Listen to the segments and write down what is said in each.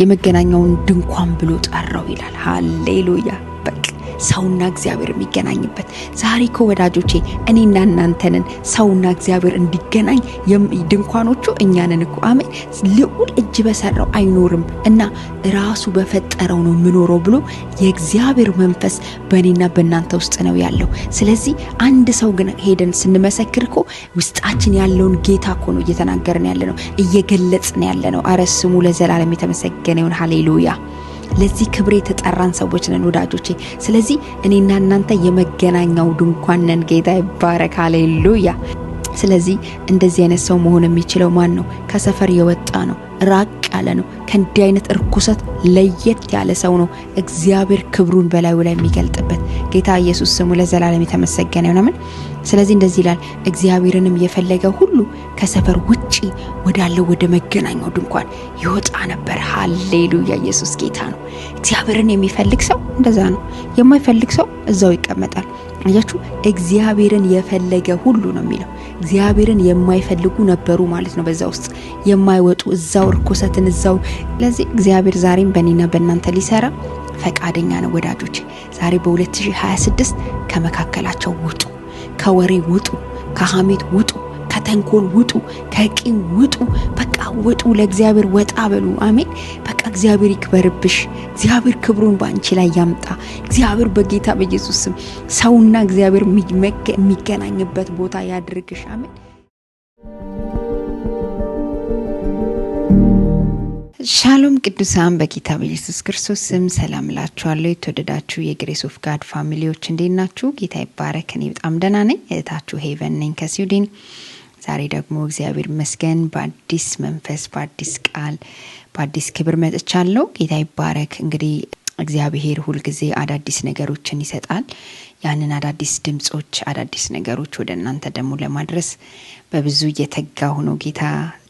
የመገናኛውን ድንኳን ብሎ ጠራው ይላል። ሃሌሉያ። በቃ ሰውና እግዚአብሔር የሚገናኝበት ዛሬ እኮ ወዳጆቼ እኔና እናንተንን ሰውና እግዚአብሔር እንዲገናኝ ድንኳኖቹ እኛንን እኮ አሜን። ልዑል እጅ በሰራው አይኖርም እና ራሱ በፈጠረው ነው ምኖረው ብሎ የእግዚአብሔር መንፈስ በእኔና በእናንተ ውስጥ ነው ያለው። ስለዚህ አንድ ሰው ግን ሄደን ስንመሰክር እኮ ውስጣችን ያለውን ጌታ እኮ ነው እየተናገርን ያለ ነው፣ እየገለጽን ያለ ነው። አረ ስሙ ለዘላለም የተመሰገነ ይሁን። ሃሌሉያ። ለዚህ ክብር የተጠራን ሰዎች ነን ወዳጆቼ። ስለዚህ እኔና እናንተ የመገናኛው ድንኳን ነን። ጌታ ይባረክ። ሃሌሉያ። ስለዚህ እንደዚህ አይነት ሰው መሆን የሚችለው ማን ነው? ከሰፈር የወጣ ነው፣ ራቅ ያለ ነው፣ ከእንዲህ አይነት እርኩሰት ለየት ያለ ሰው ነው እግዚአብሔር ክብሩን በላዩ ላይ የሚገልጥበት። ጌታ ኢየሱስ ስሙ ለዘላለም የተመሰገነ ይሁን። ስለዚህ እንደዚህ ይላል፣ እግዚአብሔርንም የፈለገ ሁሉ ከሰፈር ውጪ ወዳለው ወደ መገናኛው ድንኳን ይወጣ ነበር። ሃሌሉያ። ኢየሱስ ጌታ ነው። እግዚአብሔርን የሚፈልግ ሰው እንደዛ ነው። የማይፈልግ ሰው እዛው ይቀመጣል። አያችሁ፣ እግዚአብሔርን የፈለገ ሁሉ ነው የሚለው። እግዚአብሔርን የማይፈልጉ ነበሩ ማለት ነው፣ በዛ ውስጥ የማይወጡ እዛው ርኩሰትን እዛው። ስለዚህ እግዚአብሔር ዛሬም በእኔና በእናንተ ሊሰራ ፈቃደኛ ነው ወዳጆች። ዛሬ በ2026 ከመካከላቸው ውጡ፣ ከወሬ ውጡ፣ ከሐሜት ውጡ፣ ከተንኮል ውጡ፣ ከቂም ውጡ። በቃ ውጡ፣ ለእግዚአብሔር ወጣ በሉ። አሜን። በቃ እግዚአብሔር ይክበርብሽ። እግዚአብሔር ክብሩን ባንቺ ላይ ያምጣ። እግዚአብሔር በጌታ በኢየሱስ ስም ሰውና እግዚአብሔር የሚገናኝበት ቦታ ያድርግሽ። አሜን። ሻሎም ቅዱሳን፣ በጌታ በኢየሱስ ክርስቶስ ስም ሰላም እላችኋለሁ። የተወደዳችሁ የግሬስ ኦፍ ጋድ ፋሚሊዎች እንዴት ናችሁ? ጌታ ይባረክ። እኔ በጣም ደህና ነኝ። እህታችሁ ሄቨን ነኝ ከስዊድን። ዛሬ ደግሞ እግዚአብሔር ይመስገን በአዲስ መንፈስ፣ በአዲስ ቃል፣ በአዲስ ክብር መጥቻለሁ። ጌታ ይባረክ። እንግዲህ እግዚአብሔር ሁልጊዜ አዳዲስ ነገሮችን ይሰጣል። ያንን አዳዲስ ድምጾች፣ አዳዲስ ነገሮች ወደ እናንተ ደግሞ ለማድረስ በብዙ እየተጋሁ ነው። ጌታ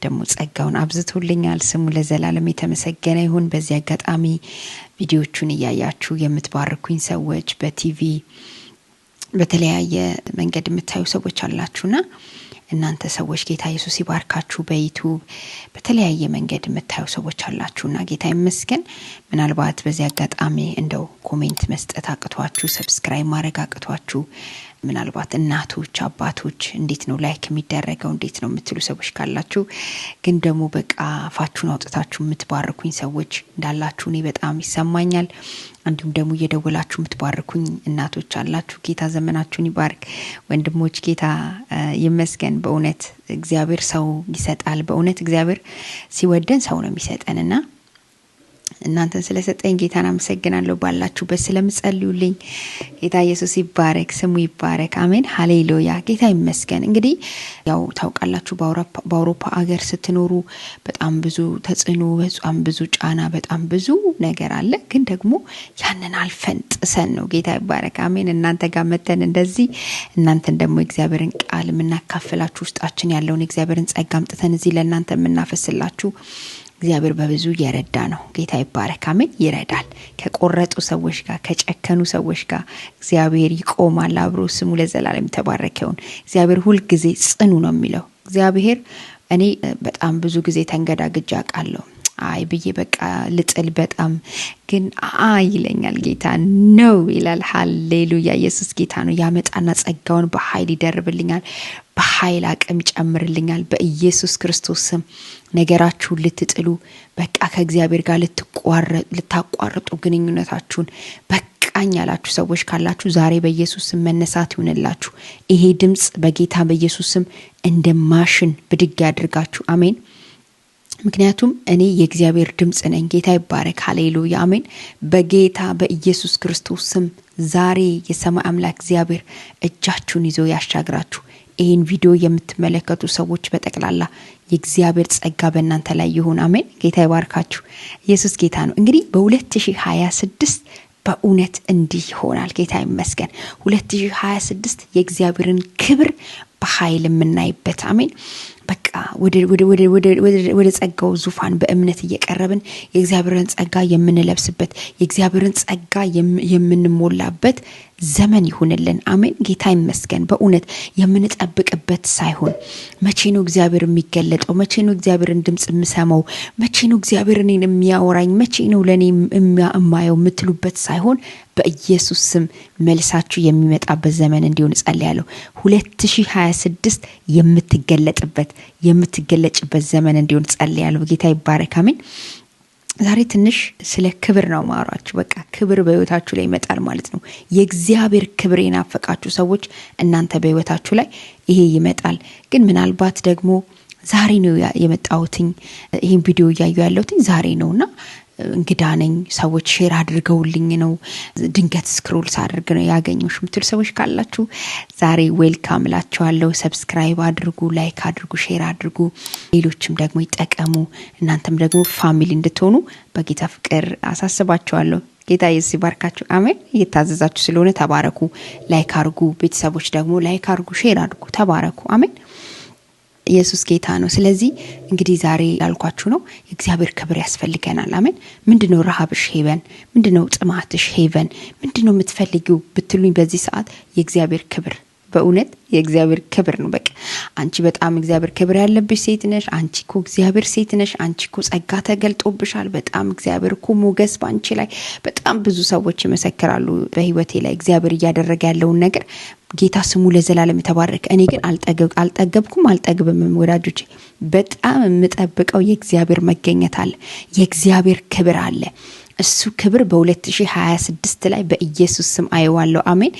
ደግሞ ጸጋውን አብዝቶልኛል። ስሙ ለዘላለም የተመሰገነ ይሁን። በዚህ አጋጣሚ ቪዲዮቹን እያያችሁ የምትባርኩኝ ሰዎች፣ በቲቪ በተለያየ መንገድ የምታዩ ሰዎች አላችሁና እናንተ ሰዎች ጌታ ኢየሱስ ይባርካችሁ። በዩቲዩብ በተለያየ መንገድ የምታዩ ሰዎች አላችሁና ጌታ ይመስገን። ምናልባት በዚህ አጋጣሚ እንደው ኮሜንት መስጠት አቅቷችሁ፣ ሰብስክራይብ ማድረግ አቅቷችሁ፣ ምናልባት እናቶች አባቶች እንዴት ነው ላይክ የሚደረገው እንዴት ነው የምትሉ ሰዎች ካላችሁ፣ ግን ደግሞ በቃ አፋችሁን አውጥታችሁ የምትባርኩኝ ሰዎች እንዳላችሁ እኔ በጣም ይሰማኛል። እንዲሁም ደግሞ እየደወላችሁ የምትባርኩኝ እናቶች አላችሁ። ጌታ ዘመናችሁን ይባርክ። ወንድሞች ጌታ ይመስገን። በእውነት እግዚአብሔር ሰው ይሰጣል። በእውነት እግዚአብሔር ሲወደን ሰው ነው የሚሰጠንና እናንተን ስለሰጠኝ ጌታን አመሰግናለሁ። ባላችሁበት ስለምጸልዩልኝ ጌታ ኢየሱስ ይባረክ፣ ስሙ ይባረክ። አሜን ሃሌሉያ። ጌታ ይመስገን። እንግዲህ ያው ታውቃላችሁ በአውሮፓ ሀገር ስትኖሩ በጣም ብዙ ተጽዕኖ፣ በጣም ብዙ ጫና፣ በጣም ብዙ ነገር አለ። ግን ደግሞ ያንን አልፈን ጥሰን ነው ጌታ ይባረክ። አሜን እናንተ ጋር መተን እንደዚህ እናንተን ደግሞ እግዚአብሔርን ቃል የምናካፍላችሁ ውስጣችን ያለውን እግዚአብሔርን ጸጋ አምጥተን እዚህ ለእናንተ የምናፈስላችሁ እግዚአብሔር በብዙ እየረዳ ነው። ጌታ ይባረክ። አሜን። ይረዳል። ከቆረጡ ሰዎች ጋር፣ ከጨከኑ ሰዎች ጋር እግዚአብሔር ይቆማል አብሮ። ስሙ ለዘላለም ተባረከ ይሁን። እግዚአብሔር ሁል ጊዜ ጽኑ ነው የሚለው እግዚአብሔር። እኔ በጣም ብዙ ጊዜ ተንገዳግጃ አውቃለሁ። አይ ብዬ በቃ ልጥል በጣም ግን ይለኛል ጌታ ነው ይላል። ሃሌሉያ። ኢየሱስ ጌታ ነው። ያመጣና ጸጋውን በኃይል ይደርብልኛል፣ በኃይል አቅም ይጨምርልኛል። በኢየሱስ ክርስቶስ ስም ነገራችሁን ልትጥሉ በቃ ከእግዚአብሔር ጋር ልታቋርጡ ግንኙነታችሁን በቃኝ ያላችሁ ሰዎች ካላችሁ ዛሬ በኢየሱስ ስም መነሳት ይሁንላችሁ። ይሄ ድምጽ በጌታ በኢየሱስ ስም እንደ ማሽን ብድግ ያድርጋችሁ። አሜን። ምክንያቱም እኔ የእግዚአብሔር ድምጽ ነኝ። ጌታ ይባረክ። ሃሌሉያ አሜን። በጌታ በኢየሱስ ክርስቶስ ስም ዛሬ የሰማይ አምላክ እግዚአብሔር እጃችሁን ይዞ ያሻግራችሁ። ይሄን ቪዲዮ የምትመለከቱ ሰዎች በጠቅላላ የእግዚአብሔር ጸጋ በእናንተ ላይ ይሁን። አሜን። ጌታ ይባርካችሁ። ኢየሱስ ጌታ ነው። እንግዲህ በ2026 በእውነት እንዲህ ይሆናል። ጌታ ይመስገን። 2026 የእግዚአብሔርን ክብር በኃይል የምናይበት አሜን። በቃ ወደ ጸጋው ዙፋን በእምነት እየቀረብን የእግዚአብሔርን ጸጋ የምንለብስበት የእግዚአብሔርን ጸጋ የምንሞላበት ዘመን ይሁንልን። አሜን። ጌታ ይመስገን። በእውነት የምንጠብቅበት ሳይሆን መቼ ነው እግዚአብሔር የሚገለጠው፣ መቼ ነው እግዚአብሔርን ድምጽ የምሰማው፣ መቼ ነው እግዚአብሔር እኔን የሚያወራኝ፣ መቼ ነው ለኔ የማየው የምትሉበት ሳይሆን በኢየሱስ ስም መልሳችሁ የሚመጣበት ዘመን እንዲሆን ጸልያለሁ። 2026 የምትገለጭበት ዘመን እንዲሆን ጸልያለሁ። ጌታ ይባረክ። አሜን። ዛሬ ትንሽ ስለ ክብር ነው ማወራችሁ። በቃ ክብር በህይወታችሁ ላይ ይመጣል ማለት ነው። የእግዚአብሔር ክብር የናፈቃችሁ ሰዎች እናንተ በህይወታችሁ ላይ ይሄ ይመጣል። ግን ምናልባት ደግሞ ዛሬ ነው የመጣሁትኝ ይሄን ቪዲዮ እያዩ ያለሁትኝ ዛሬ ነውና እንግዳ ነኝ፣ ሰዎች ሼር አድርገውልኝ ነው፣ ድንገት ስክሮል ሳደርግ ነው ያገኘሁሽ ምትል ሰዎች ካላችሁ ዛሬ ዌልካም ላችኋለሁ። ሰብስክራይብ አድርጉ፣ ላይክ አድርጉ፣ ሼር አድርጉ፣ ሌሎችም ደግሞ ይጠቀሙ። እናንተም ደግሞ ፋሚሊ እንድትሆኑ በጌታ ፍቅር አሳስባችኋለሁ። ጌታ ኢየሱስ ይባርካችሁ። አሜን። እየታዘዛችሁ ስለሆነ ተባረኩ። ላይክ አድርጉ፣ ቤተሰቦች ደግሞ ላይክ አድርጉ፣ ሼር አድርጉ፣ ተባረኩ። አሜን። ኢየሱስ ጌታ ነው። ስለዚህ እንግዲህ ዛሬ ያልኳችሁ ነው የእግዚአብሔር ክብር ያስፈልገናል። አሜን። ምንድነው ረሃብሽ ሄቨን? ምንድነው ጥማትሽ ሄቨን? ምንድነው የምትፈልጊው ብትሉኝ በዚህ ሰዓት የእግዚአብሔር ክብር፣ በእውነት የእግዚአብሔር ክብር ነው። በቃ አንቺ በጣም እግዚአብሔር ክብር ያለብሽ ሴት ነሽ። አንቺ እኮ እግዚአብሔር ሴት ነሽ። አንቺ እኮ ጸጋ ተገልጦብሻል። በጣም እግዚአብሔር እኮ ሞገስ ባንቺ ላይ በጣም ብዙ ሰዎች ይመሰክራሉ። በህይወቴ ላይ እግዚአብሔር እያደረገ ያለውን ነገር ጌታ ስሙ ለዘላለም የተባረከ። እኔ ግን አልጠገብኩም ወዳጆቼ። በጣም የምጠብቀው የእግዚአብሔር መገኘት አለ፣ የእግዚአብሔር ክብር አለ። እሱ ክብር በ2026 ላይ በኢየሱስ ስም አይዋለሁ። አሜን።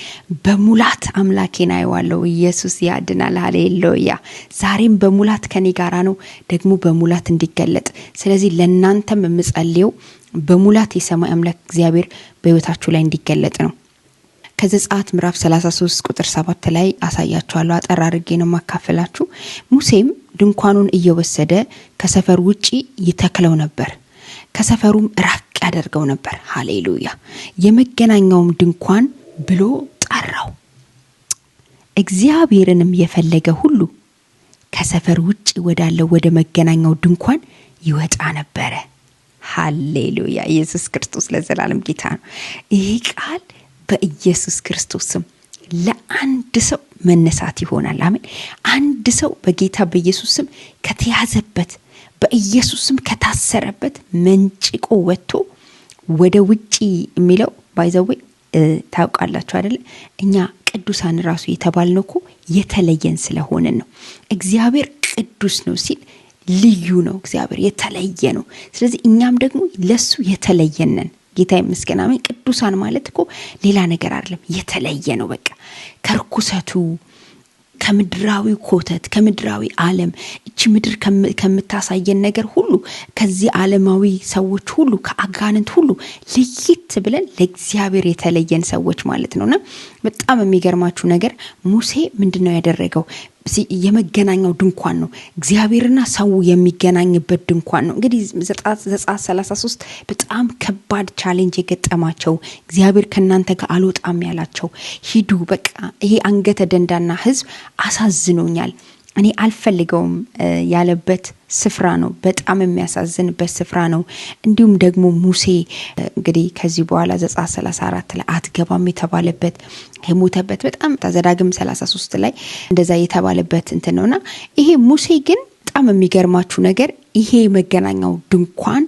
በሙላት አምላኬን አይዋለሁ። ኢየሱስ ያድናል። ሃሌሉያ። ዛሬም በሙላት ከኔ ጋራ ነው፣ ደግሞ በሙላት እንዲገለጥ። ስለዚህ ለእናንተም የምጸልየው በሙላት የሰማይ አምላክ እግዚአብሔር በህይወታችሁ ላይ እንዲገለጥ ነው። ከዘጸአት ምዕራፍ 33 ቁጥር 7 ላይ አሳያችኋለሁ። አጠር አድርጌ ነው ማካፈላችሁ። ሙሴም ድንኳኑን እየወሰደ ከሰፈር ውጪ ይተክለው ነበር፣ ከሰፈሩም ራቅ ያደርገው ነበር። ሃሌሉያ። የመገናኛውም ድንኳን ብሎ ጠራው። እግዚአብሔርንም የፈለገ ሁሉ ከሰፈር ውጪ ወዳለው ወደ መገናኛው ድንኳን ይወጣ ነበር። ሃሌሉያ። ኢየሱስ ክርስቶስ ለዘላለም ጌታ ነው። ይሄ ቃል በኢየሱስ ክርስቶስ ስም ለአንድ ሰው መነሳት ይሆናል። አሜን። አንድ ሰው በጌታ በኢየሱስ ስም ከተያዘበት፣ በኢየሱስ ስም ከታሰረበት መንጭቆ ወጥቶ ወደ ውጪ የሚለው ባይዘው ታውቃላችሁ አይደል? እኛ ቅዱሳን ራሱ የተባልነው እኮ የተለየን ስለሆነ ነው። እግዚአብሔር ቅዱስ ነው ሲል ልዩ ነው። እግዚአብሔር የተለየ ነው። ስለዚህ እኛም ደግሞ ለሱ የተለየን ነን። ጌታ ይመስገን። አሜን። ቅዱሳን ማለት እኮ ሌላ ነገር አይደለም፣ የተለየ ነው። በቃ ከርኩሰቱ፣ ከምድራዊ ኮተት፣ ከምድራዊ ዓለም እቺ ምድር ከምታሳየን ነገር ሁሉ፣ ከዚህ ዓለማዊ ሰዎች ሁሉ፣ ከአጋንንት ሁሉ ለይት ብለን ለእግዚአብሔር የተለየን ሰዎች ማለት ነውና በጣም የሚገርማችሁ ነገር ሙሴ ምንድነው ያደረገው? የመገናኛው ድንኳን ነው፣ እግዚአብሔርና ሰው የሚገናኝበት ድንኳን ነው። እንግዲህ ዘጸአት 33 በጣም ከባድ ቻሌንጅ የገጠማቸው፣ እግዚአብሔር ከናንተ ጋር አልወጣም ያላቸው፣ ሂዱ በቃ ይሄ አንገተ ደንዳና ህዝብ አሳዝኖኛል፣ እኔ አልፈልገውም ያለበት ስፍራ ነው። በጣም የሚያሳዝንበት ስፍራ ነው። እንዲሁም ደግሞ ሙሴ እንግዲህ ከዚህ በኋላ ዘጸአት 34 ላይ አትገባም የተባለበት የሞተበት በጣም ዘዳግም 33 ላይ እንደዛ የተባለበት እንትን ነውና ይሄ ሙሴ ግን በጣም የሚገርማችሁ ነገር ይሄ መገናኛው ድንኳን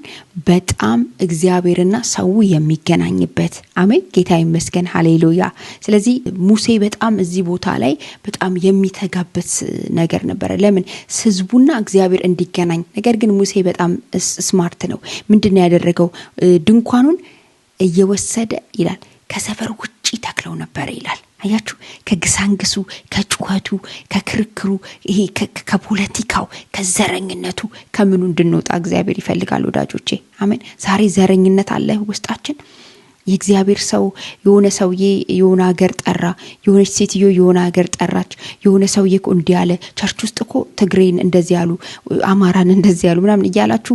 በጣም እግዚአብሔርና ሰው የሚገናኝበት። አሜን። ጌታ ይመስገን። ሃሌሉያ። ስለዚህ ሙሴ በጣም እዚህ ቦታ ላይ በጣም የሚተጋበት ነገር ነበር። ለምን? ህዝቡና እግዚአብሔር እንዲገናኝ። ነገር ግን ሙሴ በጣም ስማርት ነው። ምንድነው ያደረገው? ድንኳኑን እየወሰደ ይላል ከሰፈር ውጪ ተክለው ነበር ይላል። አያችሁ፣ ከግሳንግሱ፣ ከጩኸቱ፣ ከክርክሩ፣ ይሄ ከፖለቲካው፣ ከዘረኝነቱ ከምኑ እንድንወጣ እግዚአብሔር ይፈልጋል ወዳጆቼ። አሜን። ዛሬ ዘረኝነት አለ ውስጣችን። የእግዚአብሔር ሰው የሆነ ሰውዬ የሆነ ሀገር ጠራ፣ የሆነች ሴትዮ የሆነ ሀገር ጠራች፣ የሆነ ሰውዬ እኮ እንዲህ አለ፣ ቸርች ውስጥ እኮ ትግሬን እንደዚህ ያሉ፣ አማራን እንደዚህ ያሉ ምናምን እያላችሁ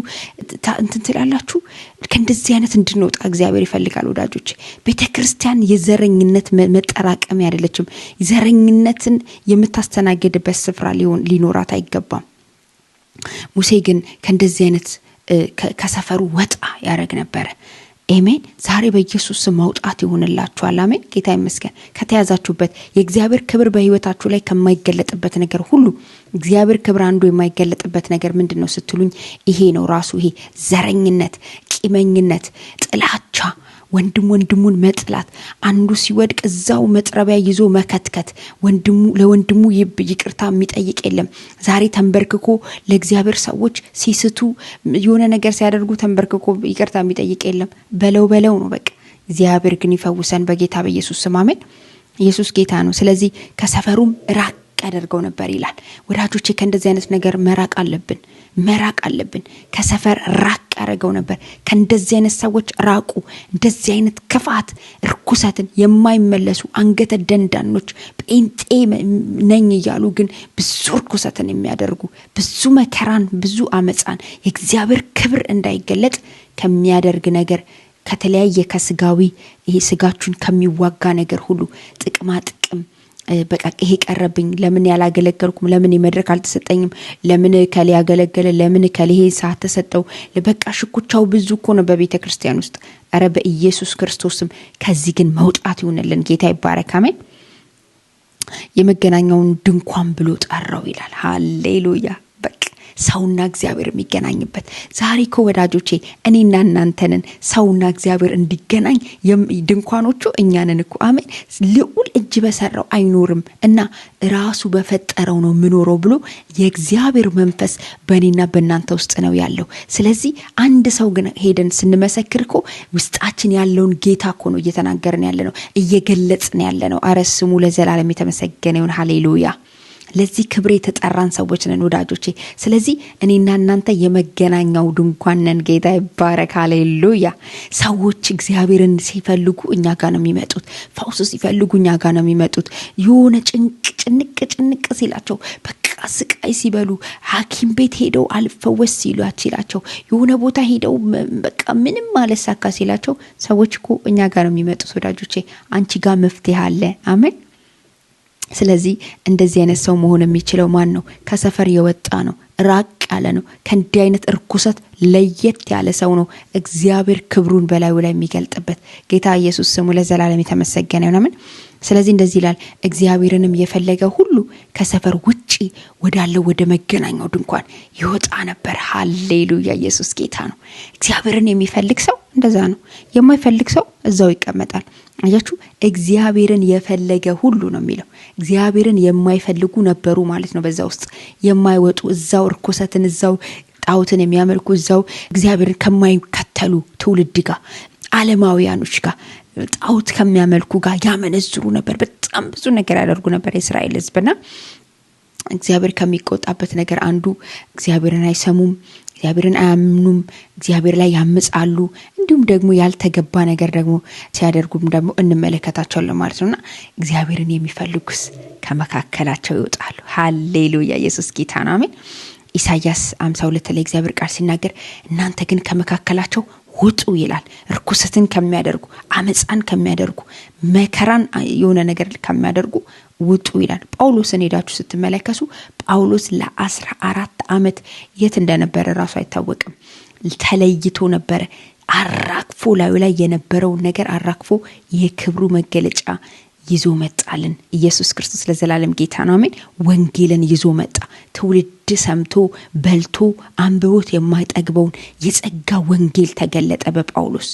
እንትን ትላላችሁ። ከእንደዚህ አይነት እንድንወጣ እግዚአብሔር ይፈልጋል ወዳጆች። ቤተክርስቲያን የዘረኝነት መጠራቀም አይደለችም። ዘረኝነትን የምታስተናግድበት ስፍራ ሊኖራት አይገባም። ሙሴ ግን ከእንደዚህ አይነት ከሰፈሩ ወጣ ያደረግ ነበር። አሜን። ዛሬ በኢየሱስ ስም መውጣት ይሁንላችኋል። አሜን። ጌታ ይመስገን። ከተያዛችሁበት የእግዚአብሔር ክብር በህይወታችሁ ላይ ከማይገለጥበት ነገር ሁሉ እግዚአብሔር ክብር አንዱ የማይገለጥበት ነገር ምንድነው ስትሉኝ ይሄ ነው ራሱ። ይሄ ዘረኝነት፣ ቂመኝነት፣ ጥላቻ፣ ወንድሙን መጥላት፣ አንዱ ሲወድቅ እዛው መጥረቢያ ይዞ መከትከት፣ ለወንድሙ ይቅርታ የሚጠይቅ የለም። ዛሬ ተንበርክኮ ለእግዚአብሔር ሰዎች ሲስቱ የሆነ ነገር ሲያደርጉ ተንበርክኮ ይቅርታ የሚጠይቅ የለም። በለው ነው በቃ። እግዚአብሔር ግን ይፈውሰን በጌታ በኢየሱስ ስም አሜን። ኢየሱስ ጌታ ነው። ስለዚህ ከሰፈሩም ራቅ ያደርገው ነበር ይላል። ወዳጆቼ ከእንደዚህ አይነት ነገር መራቅ አለብን። ከሰፈር ራቅ ያደርገው ነበር። ከእንደዚህ አይነት ሰዎች ራቁ። እንደዚህ አይነት ክፋት፣ ርኩሰትን የማይመለሱ አንገተ ደንዳኖች ጴንጤ ነኝ እያሉ ግን ብዙ ርኩሰትን የሚያደርጉ ብዙ መከራን፣ ብዙ አመፃን የእግዚአብሔር ክብር እንዳይገለጥ ከሚያደርግ ነገር ከተለያየ ከስጋዊ ይሄ ስጋችሁን ከሚዋጋ ነገር ሁሉ ጥቅማ ጥቅም በቃ ይሄ ቀረብኝ፣ ለምን ያላገለገልኩም፣ ለምን የመድረክ አልተሰጠኝም፣ ለምን ከሌ ያገለገለ፣ ለምን ከሌ ሰዓት ተሰጠው፣ በቃ ሽኩቻው ብዙ እኮ ነው በቤተ ክርስቲያን ውስጥ። አረ በኢየሱስ ክርስቶስም ከዚህ ግን መውጣት ይሁንልን። ጌታ ይባረክ አሜን። የመገናኛውን ድንኳን ብሎ ጠራው ይላል። ሃሌሉያ። በቃ ሰውና እግዚአብሔር የሚገናኝበት ዛሬ እኮ ወዳጆቼ እኔና እናንተንን ሰውና እግዚአብሔር እንዲገናኝ ድንኳኖቹ እኛንን እኮ አሜን። ልዑል እጅ በሰራው አይኖርም እና ራሱ በፈጠረው ነው ምኖረው ብሎ የእግዚአብሔር መንፈስ በእኔና በእናንተ ውስጥ ነው ያለው። ስለዚህ አንድ ሰው ግን ሄደን ስንመሰክር እኮ ውስጣችን ያለውን ጌታ እኮ ነው እየተናገርን ያለ ነው፣ እየገለጽን ያለ ነው። አረ ስሙ ለዘላለም የተመሰገነ ይሁን። ሃሌሉያ። ለዚህ ክብር የተጠራን ሰዎች ነን ወዳጆቼ። ስለዚህ እኔና እናንተ የመገናኛው ድንኳን ነን። ጌታ ይባረክ። ሃሌሉያ። ሰዎች እግዚአብሔርን ሲፈልጉ እኛ ጋር ነው የሚመጡት። ፈውስ ሲፈልጉ እኛ ጋር ነው የሚመጡት። የሆነ ጭንቅ ሲላቸው፣ በቃ ስቃይ ሲበሉ፣ ሐኪም ቤት ሄደው አልፈወስ ሲላቸው፣ የሆነ ቦታ ሄደው በቃ ምንም አልሳካ ሲላቸው ሰዎች እኮ እኛ ጋር ነው የሚመጡት ወዳጆቼ። አንቺ ጋር መፍትሄ አለ። አሜን። ስለዚህ እንደዚህ አይነት ሰው መሆን የሚችለው ማን ነው? ከሰፈር የወጣ ነው፣ ራቅ ያለ ነው፣ ከእንዲህ አይነት እርኩሰት ለየት ያለ ሰው ነው እግዚአብሔር ክብሩን በላዩ ላይ የሚገልጥበት። ጌታ ኢየሱስ ስሙ ለዘላለም የተመሰገነ ይሁን። ስለዚህ እንደዚህ ይላል፣ እግዚአብሔርንም የፈለገ ሁሉ ከሰፈር ውጪ ወዳለው ወደ መገናኛው ድንኳን ይወጣ ነበር። ሃሌሉያ። ኢየሱስ ጌታ ነው። እግዚአብሔርን የሚፈልግ ሰው እንደዛ ነው። የማይፈልግ ሰው እዛው ይቀመጣል። አያችሁ፣ እግዚአብሔርን የፈለገ ሁሉ ነው የሚለው። እግዚአብሔርን የማይፈልጉ ነበሩ ማለት ነው። በዛ ውስጥ የማይወጡ እዛው ርኩሰትን፣ እዛው ጣዖትን የሚያመልኩ፣ እዛው እግዚአብሔርን ከማይከተሉ ትውልድ ጋር፣ ዓለማውያኖች ጋር፣ ጣዖት ከሚያመልኩ ጋር ያመነዝሩ ነበር። በጣም ብዙ ነገር ያደርጉ ነበር የእስራኤል ሕዝብና እግዚአብሔር ከሚቆጣበት ነገር አንዱ እግዚአብሔርን አይሰሙም፣ እግዚአብሔርን አያምኑም፣ እግዚአብሔር ላይ ያምጻሉ። እንዲሁም ደግሞ ያልተገባ ነገር ደግሞ ሲያደርጉም ደግሞ እንመለከታቸዋለን ማለት ነውና እግዚአብሔርን የሚፈልጉስ ከመካከላቸው ይወጣሉ። ሃሌሉያ። ኢየሱስ ጌታ ነው። አሜን። ኢሳይያስ 52 ላይ እግዚአብሔር ቃል ሲናገር እናንተ ግን ከመካከላቸው ውጡ ይላል። ርኩሰትን ከሚያደርጉ፣ አመፃን ከሚያደርጉ፣ መከራን የሆነ ነገር ከሚያደርጉ ውጡ ይላል። ጳውሎስን ሄዳችሁ ስትመለከቱ ጳውሎስ ለ14 ዓመት የት እንደነበረ ራሱ አይታወቅም። ተለይቶ ነበረ። አራክፎ ላዩ ላይ የነበረውን ነገር አራክፎ የክብሩ መገለጫ ይዞ መጣልን። ኢየሱስ ክርስቶስ ለዘላለም ጌታ ነው። አሜን። ወንጌልን ይዞ መጣ። ትውልድ ሰምቶ በልቶ አንብቦት የማይጠግበውን የጸጋ ወንጌል ተገለጠ በጳውሎስ።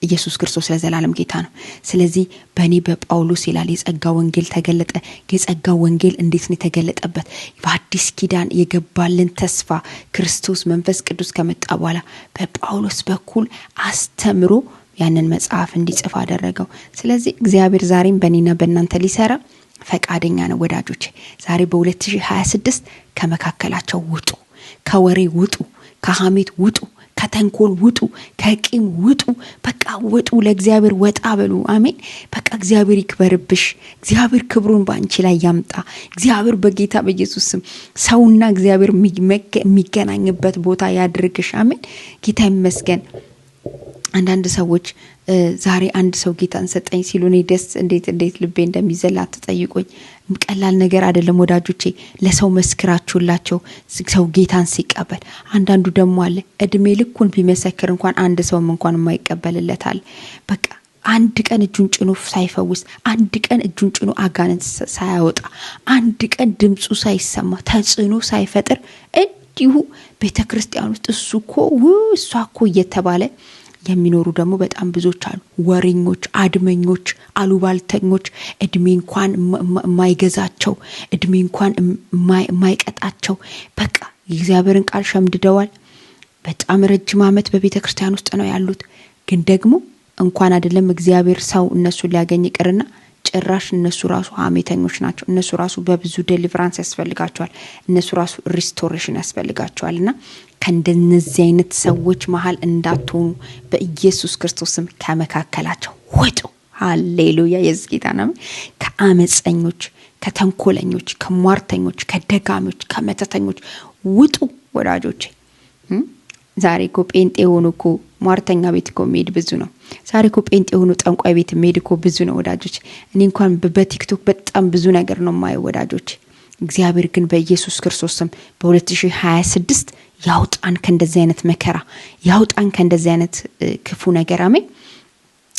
ኢየሱስ ክርስቶስ ለዘላለም ጌታ ነው። ስለዚህ በእኔ በጳውሎስ ይላል የጸጋ ወንጌል ተገለጠ። የጸጋ ወንጌል እንዴት ነው የተገለጠበት? በአዲስ ኪዳን የገባልን ተስፋ ክርስቶስ መንፈስ ቅዱስ ከመጣ በኋላ በጳውሎስ በኩል አስተምሮ ያንን መጽሐፍ እንዲጽፍ አደረገው። ስለዚህ እግዚአብሔር ዛሬም በእኔና በእናንተ ሊሰራ ፈቃደኛ ነው ወዳጆች። ዛሬ በ2026 ከመካከላቸው ውጡ፣ ከወሬ ውጡ፣ ከሐሜት ውጡ፣ ከተንኮል ውጡ፣ ከቂም ውጡ። በቃ ውጡ፣ ለእግዚአብሔር ወጣ በሉ። አሜን። በቃ እግዚአብሔር ይክበርብሽ። እግዚአብሔር ክብሩን ባንቺ ላይ ያምጣ። እግዚአብሔር በጌታ በኢየሱስ ስም ሰውና እግዚአብሔር የሚገናኝበት ቦታ ያድርግሽ። አሜን። ጌታ ይመስገን። አንዳንድ ሰዎች ዛሬ አንድ ሰው ጌታን ሰጠኝ ሲሉኝ ደስ እንዴት ልቤ እንደሚዘላ ተጠይቆኝ ቀላል ነገር አይደለም ወዳጆቼ። ለሰው መስክራችሁላቸው ሰው ጌታን ሲቀበል። አንዳንዱ ደግሞ አለ እድሜ ልኩን ቢመሰክር እንኳን አንድ ሰውም እንኳን የማይቀበልለታል። በቃ አንድ ቀን እጁን ጭኖ ሳይፈውስ፣ አንድ ቀን እጁን ጭኖ አጋንንት ሳያወጣ፣ አንድ ቀን ድምጹ ሳይሰማ ተጽዕኖ ሳይፈጥር እንዲሁ ቤተክርስቲያን ውስጥ እሷ እኮ እየተባለ የሚኖሩ ደግሞ በጣም ብዙዎች አሉ። ወሬኞች፣ አድመኞች፣ አሉባልተኞች፣ እድሜ እንኳን የማይገዛቸው፣ እድሜ እንኳን የማይቀጣቸው በቃ የእግዚአብሔርን ቃል ሸምድደዋል። በጣም ረጅም ዓመት በቤተክርስቲያን ውስጥ ነው ያሉት። ግን ደግሞ እንኳን አይደለም እግዚአብሔር ሰው እነሱን ሊያገኝ ይቅርና ጭራሽ እነሱ ራሱ ሐሜተኞች ናቸው። እነሱ ራሱ በብዙ ዴሊቨራንስ ያስፈልጋቸዋል። እነሱ ራሱ ሪስቶሬሽን ያስፈልጋቸዋልና ከእንደነዚህ አይነት ሰዎች መሃል እንዳትሆኑ በኢየሱስ ክርስቶስም ከመካከላቸው ውጡ። ሃሌሉያ! ኢየሱስ ጌታ ነው። ከአመፀኞች፣ ከተንኮለኞች፣ ከሟርተኞች፣ ከደጋሚዎች፣ ከመተተኞች ውጡ ወዳጆቼ። ዛሬ እኮ ጴንጤ ሆኖ እኮ ሟርተኛ ቤት እኮ መሄድ ብዙ ነው። ዛሬ እኮ ጴንጤ ሆኖ ጠንቋይ ቤት መሄድ እኮ ብዙ ነው ወዳጆች። እኔ እንኳን በቲክቶክ በጣም ብዙ ነገር ነው የማየው ወዳጆች። እግዚአብሔር ግን በኢየሱስ ክርስቶስም በ2026 ያውጣን ከእንደዚህ አይነት መከራ፣ ያውጣን ከእንደዚህ አይነት ክፉ ነገር። አሜን።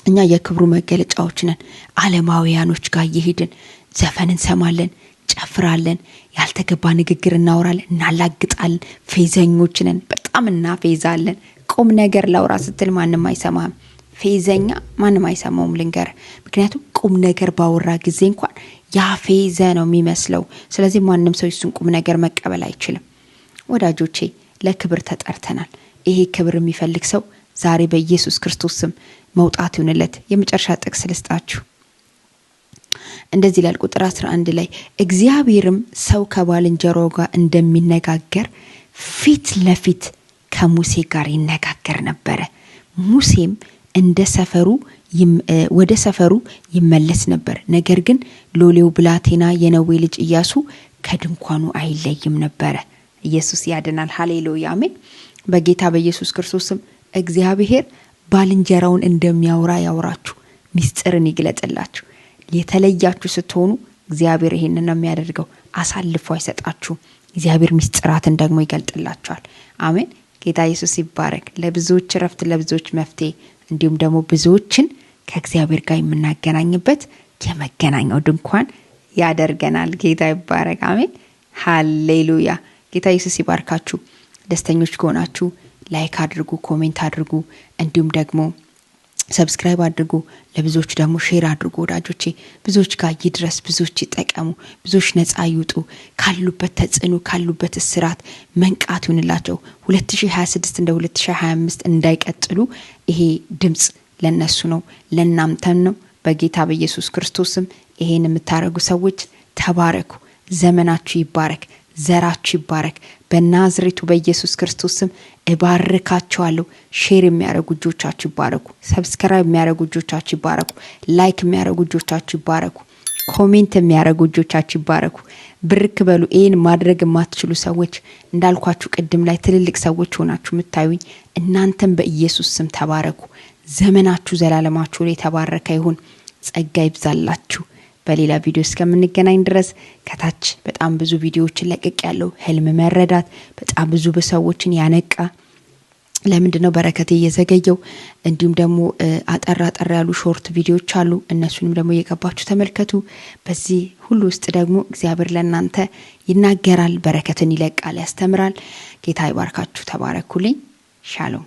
እኛ የክብሩ መገለጫዎች ነን። ዓለማውያኖች ጋር እየሄድን ዘፈን እንሰማለን፣ ጨፍራለን፣ ያልተገባ ንግግር እናወራለን፣ እናላግጣለን። ፌዘኞች ነን፣ በጣም እናፌዛለን። ቁም ነገር ላውራ ስትል ማንም አይሰማም። ፌዘኛ ማንም አይሰማውም ልንገር። ምክንያቱም ቁም ነገር ባወራ ጊዜ እንኳን ያፌዘ ነው የሚመስለው። ስለዚህ ማንም ሰው እሱን ቁም ነገር መቀበል አይችልም። ወዳጆቼ ለክብር ተጠርተናል። ይሄ ክብር የሚፈልግ ሰው ዛሬ በኢየሱስ ክርስቶስ ስም መውጣት ይሁንለት። የመጨረሻ ጥቅስ ልስጣችሁ። እንደዚህ ይላል ቁጥር 11 ላይ እግዚአብሔርም ሰው ከባልንጀራው ጋር እንደሚነጋገር ፊት ለፊት ከሙሴ ጋር ይነጋገር ነበረ። ሙሴም ወደ ሰፈሩ ይመለስ ነበር። ነገር ግን ሎሌው ብላቴና የነዌ ልጅ ኢያሱ ከድንኳኑ አይለይም ነበረ። ኢየሱስ ያድናል። ሃሌሉያ አሜን። በጌታ በኢየሱስ ክርስቶስም እግዚአብሔር ባልንጀራውን እንደሚያወራ ያወራችሁ፣ ሚስጥርን ይግለጥላችሁ። የተለያችሁ ስትሆኑ እግዚአብሔር ይሄንን ነው የሚያደርገው። አሳልፎ አይሰጣችሁ። እግዚአብሔር ሚስጥራትን ደግሞ ይገልጥላችኋል። አሜን። ጌታ ኢየሱስ ይባረክ። ለብዙዎች ረፍት፣ ለብዙዎች መፍትሄ፣ እንዲሁም ደግሞ ብዙዎችን ከእግዚአብሔር ጋር የምናገናኝበት የመገናኛው ድንኳን ያደርገናል። ጌታ ይባረክ። አሜን። ሃሌሉያ። ጌታ ኢየሱስ ይባርካችሁ። ደስተኞች ከሆናችሁ ላይክ አድርጉ፣ ኮሜንት አድርጉ፣ እንዲሁም ደግሞ ሰብስክራይብ አድርጉ። ለብዙዎች ደግሞ ሼር አድርጉ ወዳጆቼ። ብዙዎች ጋር ይድረስ፣ ብዙዎች ይጠቀሙ፣ ብዙዎች ነፃ ይውጡ፣ ካሉበት ተጽዕኖ ካሉበት እስራት መንቃት ይሁንላቸው። 2026 እንደ 2025 እንዳይቀጥሉ ይሄ ድምጽ ለነሱ ነው፣ ለናንተም ነው። በጌታ በኢየሱስ ክርስቶስም ይሄን የምታረጉ ሰዎች ተባረኩ። ዘመናችሁ ይባረክ፣ ዘራችሁ ይባረክ። በናዝሬቱ በኢየሱስ ክርስቶስም እባርካችኋለሁ። ሼር የሚያረጉ እጆቻችሁ ይባረኩ። ሰብስክራይብ የሚያረጉ እጆቻችሁ ይባረኩ። ላይክ የሚያረጉ እጆቻችሁ ይባረኩ። ኮሜንት የሚያረጉ እጆቻችሁ ይባረኩ። ብርክ በሉ። ይሄን ማድረግ የማትችሉ ሰዎች እንዳልኳችሁ ቅድም ላይ ትልልቅ ሰዎች ሆናችሁ የምታዩኝ እናንተም በኢየሱስ ስም ተባረኩ። ዘመናችሁ ዘላለማችሁ ላይ ተባረከ ይሁን። ጸጋ ይብዛላችሁ። በሌላ ቪዲዮ እስከምንገናኝ ድረስ ከታች በጣም ብዙ ቪዲዮዎችን ለቅቅ ያለው ህልም መረዳት በጣም ብዙ በሰዎችን ያነቃ ለምንድነው በረከቴ እየዘገየው እንዲሁም ደግሞ አጠር ያሉ ሾርት ቪዲዮዎች አሉ። እነሱንም ደግሞ እየገባችሁ ተመልከቱ። በዚህ ሁሉ ውስጥ ደግሞ እግዚአብሔር ለእናንተ ይናገራል፣ በረከትን ይለቃል፣ ያስተምራል። ጌታ ይባርካችሁ። ተባረኩልኝ። ሻሎም